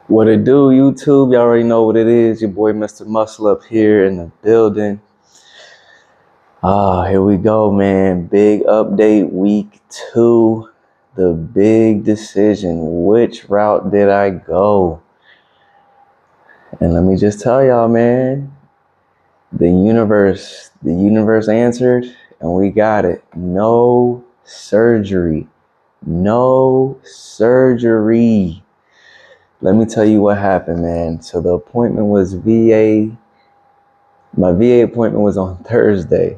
What it do, YouTube? Y'all already know what it is. Your boy Mr. Muscle up here in the building. Here we go, man. Big update, week 2. The big decision. Which route did I go? And let me just tell y'all, man, the universe answered, and we got it. No surgery. No surgery. Let me tell you what happened, man. So the appointment was VA. My VA appointment was on Thursday,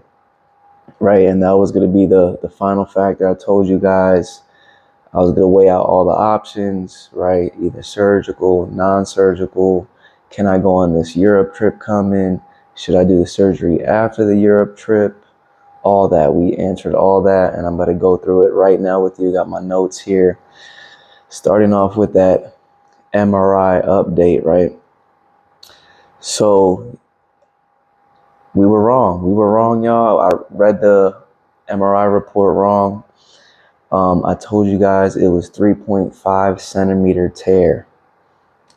right? And that was going to be the final factor. I told you guys I was going to weigh out all the options, right? Either surgical, non-surgical. Can I go on this Europe trip coming? Should I do the surgery after the Europe trip? All that. We answered all that, and I'm going to go through it right now with you. Got my notes here. Starting off with that MRI update, right? So we were wrong. We were wrong, y'all. I read the MRI report wrong. I told you guys it was 3.5 centimeter tear.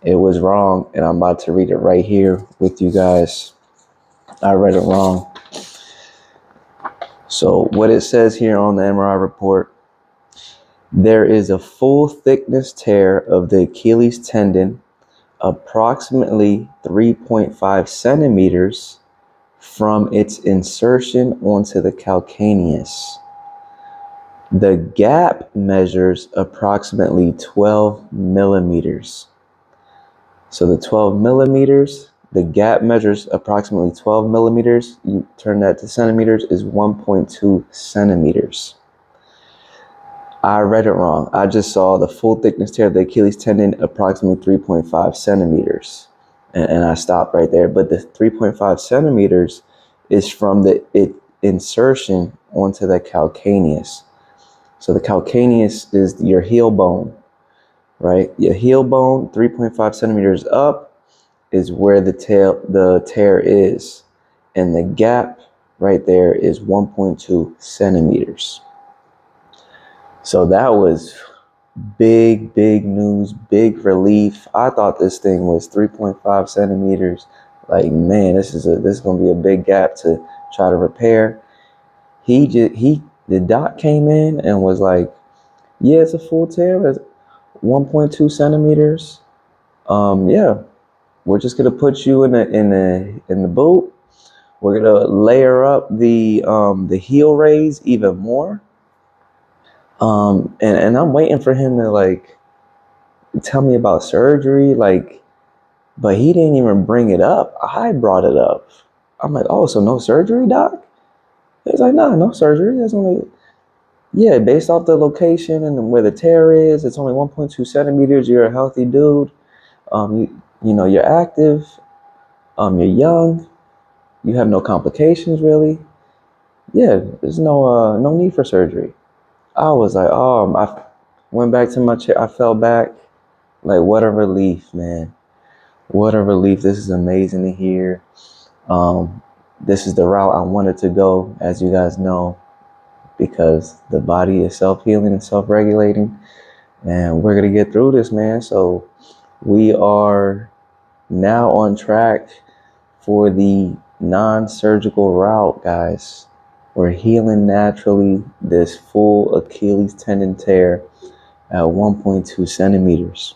It was wrong, and I'm about to read it right here with you guys. I read it wrong. So what it says here on the MRI report, there is a full thickness tear of the Achilles tendon, approximately 3.5 centimeters from its insertion onto the calcaneus. The gap measures approximately 12 millimeters. So the 12 millimeters, the gap measures approximately 12 millimeters. You turn that to centimeters, is 1.2 centimeters. I read it wrong. I just saw the full thickness tear of the Achilles tendon, approximately 3.5 centimeters. And I stopped right there. But the 3.5 centimeters is from the insertion onto the calcaneus. So the calcaneus is your heel bone, right? Your heel bone, 3.5 centimeters up, is where the tear is. And the gap right there is 1.2 centimeters. So that was big news, big relief. I thought this thing was 3.5 centimeters. Like, man, this is going to be a big gap to try to repair. The doc came in and was like, yeah, it's a full tear. It's 1.2 centimeters. Yeah, we're just gonna put you in the boot. We're gonna layer up the heel raise even more. And I'm waiting for him to like tell me about surgery, like, but he didn't even bring it up. I brought it up. I'm like, oh, so no surgery, doc? He's like, nah, no surgery. There's only, yeah, based off the location and where the tear is, it's only 1.2 centimeters. You're a healthy dude. You know, you're active. You're young. You have no complications, really. Yeah, there's no need for surgery. I was like, I went back to my chair. I fell back. Like, what a relief, man. What a relief. This is amazing to hear. This is the route I wanted to go, as you guys know, because the body is self-healing and self-regulating. And we're going to get through this, man. So we are now on track for the non-surgical route, guys. We're healing naturally this full Achilles tendon tear at 1.2 centimeters.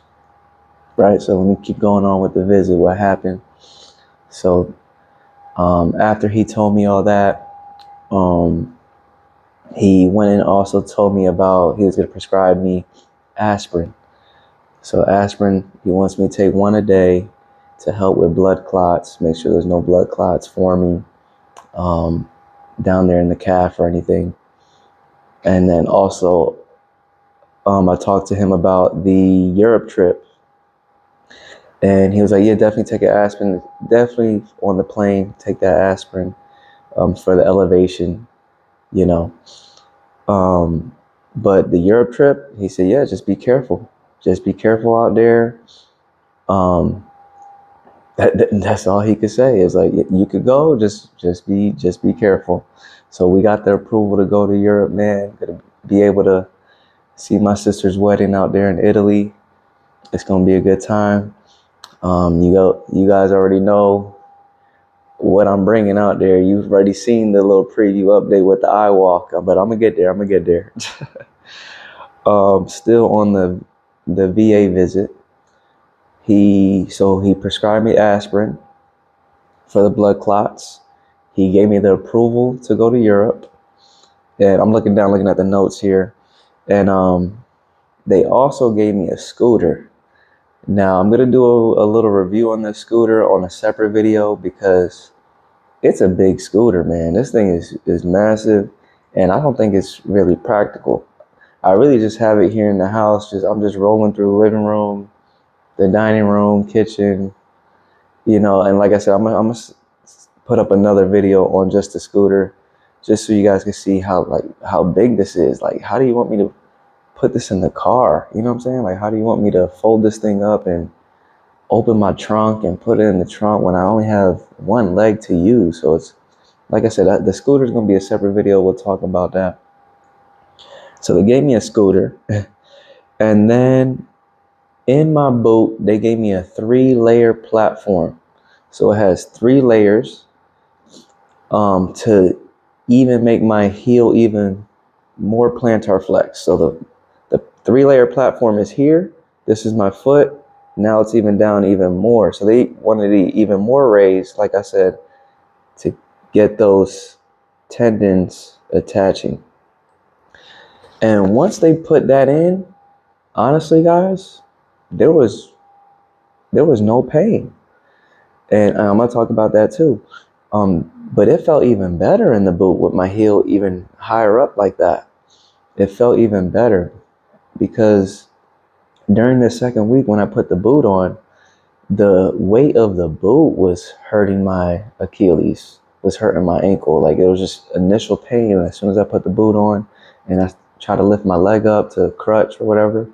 Right, so let me keep going on with the visit. What happened? So after he told me all that, he went and also told me about he was going to prescribe me aspirin. So aspirin, he wants me to take one a day to help with blood clots, make sure there's no blood clots forming down there in the calf or anything. And then also, I talked to him about the Europe trip. And he was like, yeah, definitely take an aspirin. Definitely on the plane, take that aspirin for the elevation, you know. But the Europe trip, he said, yeah, just be careful. Just be careful out there. That's all he could say. Is like, you could go, just be careful. So we got the approval to go to Europe, man. Gonna be able to see my sister's wedding out there in Italy. It's gonna be a good time. You guys already know what I'm bringing out there. You've already seen the little preview update with the eye walk, but I'm gonna get there. Still on the VA visit. He prescribed me aspirin for the blood clots. He gave me the approval to go to Europe, and I'm looking at the notes here, and they also gave me a scooter. Now I'm gonna do a little review on this scooter on a separate video because it's a big scooter, man. This thing is massive, and I don't think it's really practical. I really just have it here in the house. I'm just rolling through the living room, the dining room, kitchen, and like I said, I'm gonna put up another video on just the scooter, just so you guys can see how big this is. Like, how do you want me to put this in the car? You know what I'm saying? Like, how do you want me to fold this thing up and open my trunk and put it in the trunk when I only have one leg to use? So it's, like I said, the scooter is going to be a separate video. We'll talk about that. So they gave me a scooter, and then in my boot, they gave me a 3-layer platform. So it has 3 layers to even make my heel even more plantar flex. So the 3-layer platform is here. This is my foot. Now it's even down even more. So they wanted it even more raised, like I said, to get those tendons attaching. And once they put that in, honestly, guys, there was no pain. And I'm gonna talk about that too. But it felt even better in the boot with my heel even higher up like that. It felt even better because during the second week when I put the boot on, the weight of the boot was hurting my Achilles, was hurting my ankle. Like, it was just initial pain as soon as I put the boot on and I tried to lift my leg up to crutch or whatever.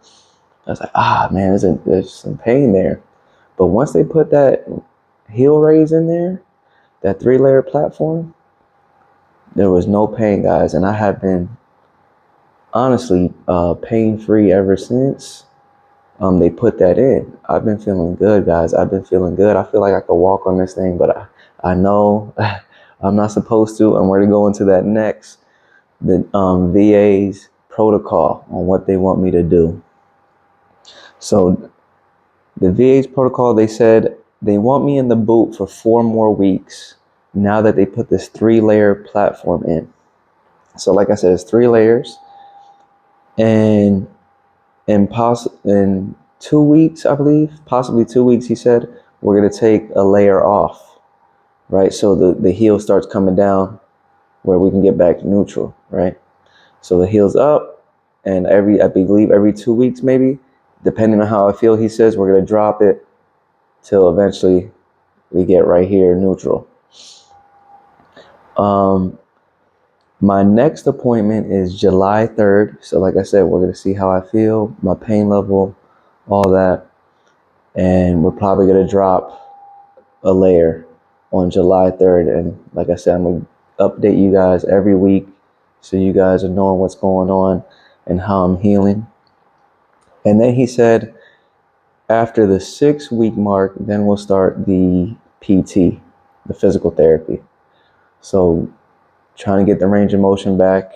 I was like, man, there's some pain there. But once they put that heel raise in there, that 3-layer platform, there was no pain, guys. And I have been honestly pain-free ever since they put that in. I've been feeling good, guys. I've been feeling good. I feel like I could walk on this thing, but I know I'm not supposed to. I'm ready to go into that next, the VA's protocol on what they want me to do. So the VA's protocol, they said they want me in the boot for 4 more weeks now that they put this 3-layer platform in. So like I said, it's 3 layers, and in 2 weeks, I believe, possibly 2 weeks, he said, we're going to take a layer off, right? So the heel starts coming down where we can get back to neutral, right? So the heel's up, and I believe every 2 weeks, maybe, depending on how I feel, he says, we're going to drop it till eventually we get right here, neutral. My next appointment is July 3rd. So like I said, we're going to see how I feel, my pain level, all that. And we're probably going to drop a layer on July 3rd. And like I said, I'm going to update you guys every week so you guys are knowing what's going on and how I'm healing. And then he said, after the 6-week mark, then we'll start the PT, the physical therapy. So trying to get the range of motion back,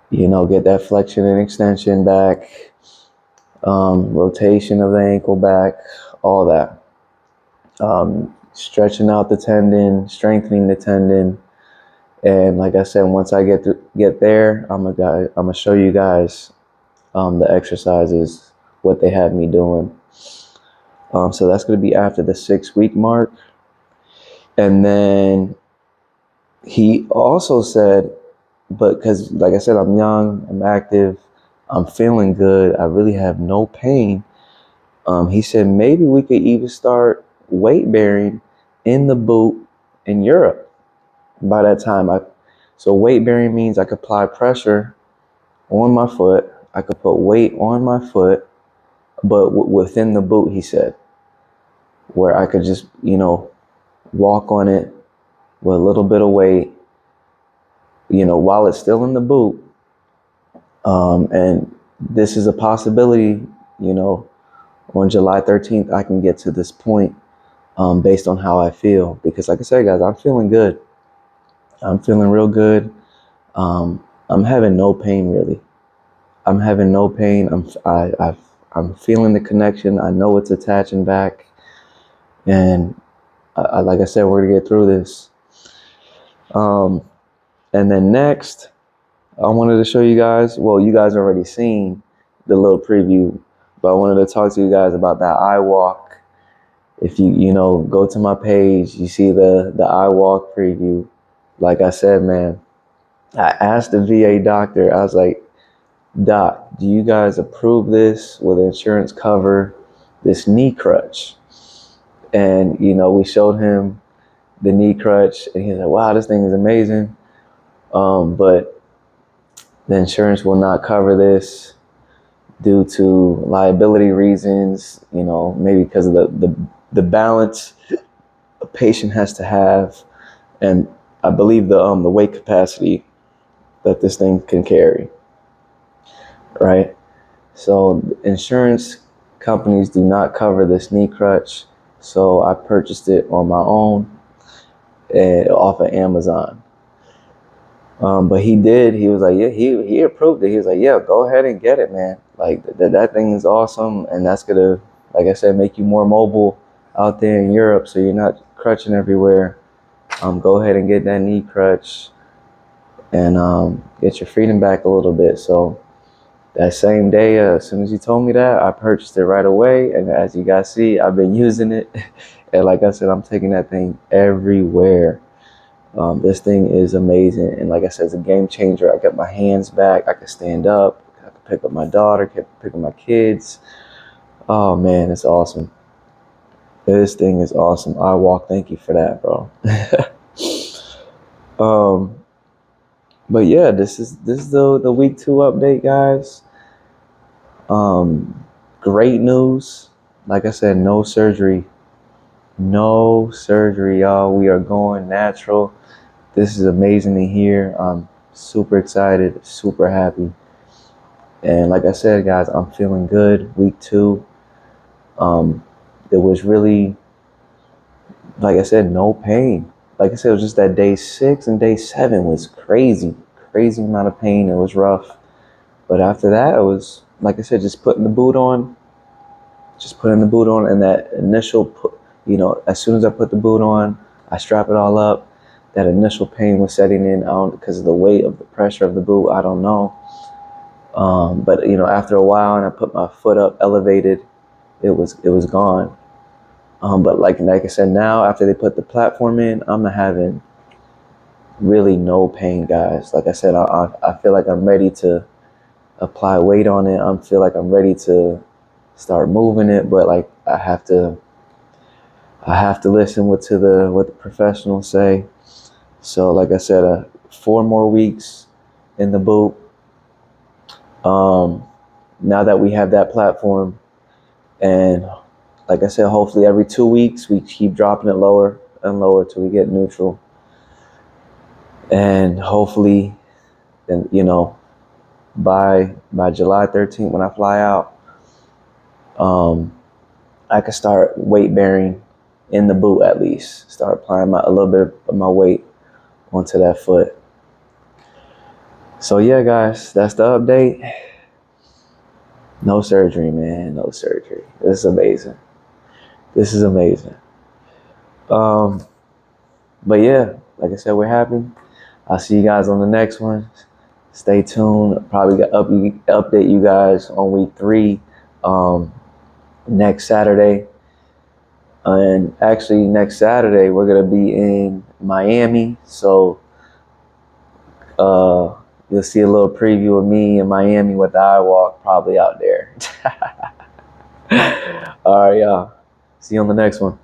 get that flexion and extension back, rotation of the ankle back, all that. Stretching out the tendon, strengthening the tendon. And like I said, once I get there, I'm gonna show you guys the exercises, what they have me doing. So that's gonna be after the 6-week mark. And then he also said, but because like I said, I'm young, I'm active, I'm feeling good, I really have no pain. He said maybe we could even start weight bearing in the boot in Europe by that time. So weight bearing means I could apply pressure on my foot. I could put weight on my foot, but within the boot, he said, where I could just, walk on it with a little bit of weight, while it's still in the boot. And this is a possibility, on July 13th, I can get to this point based on how I feel. Because like I said, guys, I'm feeling good. I'm feeling real good. I'm having no pain really. I'm having no pain. I'm feeling the connection. I know it's attaching back, and like I said, we're gonna get through this. And then next, I wanted to show you guys. Well, you guys already seen the little preview, but I wanted to talk to you guys about that eye walk. If you go to my page, you see the eye walk preview. Like I said, man, I asked the VA doctor. I was like, Doc, do you guys approve this? Will the insurance cover this knee crutch? And we showed him the knee crutch, and he's like, wow, this thing is amazing. But the insurance will not cover this due to liability reasons, maybe because of the balance a patient has to have, and I believe the weight capacity that this thing can carry, right? So insurance companies do not cover this knee crutch, so I purchased it on my own and off of Amazon. But he did. He was like, yeah, he approved it. He was like, yeah, go ahead and get it, man. Like that thing is awesome, and that's gonna, like I said, make you more mobile out there in Europe, so you're not crutching everywhere. Go ahead and get that knee crutch, and get your freedom back a little bit. So that same day, as soon as he told me that, I purchased it right away, and as you guys see, I've been using it, and like I said, I'm taking that thing everywhere. This thing is amazing, and like I said, it's a game changer. I got my hands back. I can stand up. I can pick up my daughter. Can pick up my kids. Oh man, it's awesome. This thing is awesome. I walk. Thank you for that, bro. But yeah, this is the week 2 update, guys. Great news. Like I said, no surgery. No surgery, y'all. We are going natural. This is amazing to hear. I'm super excited, super happy. And like I said, guys, I'm feeling good. Week 2. It was really, like I said, no pain. Like I said, it was just that day 6 and day 7 was crazy. Crazy amount of pain. It was rough. But after that, it was, like I said, just putting the boot on. Just putting the boot on, and that initial, as soon as I put the boot on, I strap it all up. That initial pain was setting in because of the weight of the pressure of the boot. I don't know. But after a while, and I put my foot up elevated, it was gone. But like I said, now after they put the platform in, I'm having really no pain, guys. Like I said, I feel like I'm ready to apply weight on it. I feel like I'm ready to start moving it, but like I have to listen what the professionals say. So like I said, 4 more weeks in the boot. Now that we have that platform, and like I said, hopefully every 2 weeks we keep dropping it lower and lower till we get neutral. And hopefully, then by July 13th when I fly out, I could start weight bearing in the boot, at least start applying a little bit of my weight onto that foot. So yeah, guys, that's the update. No surgery, man. No surgery. This is amazing. This is amazing. But yeah, like I said, we're happy. I'll see you guys on the next one. Stay tuned. Probably update you guys on week 3 next Saturday. And actually, next Saturday we're gonna be in Miami. So you'll see a little preview of me in Miami with the eye walk, probably out there. All right, y'all. See you on the next one.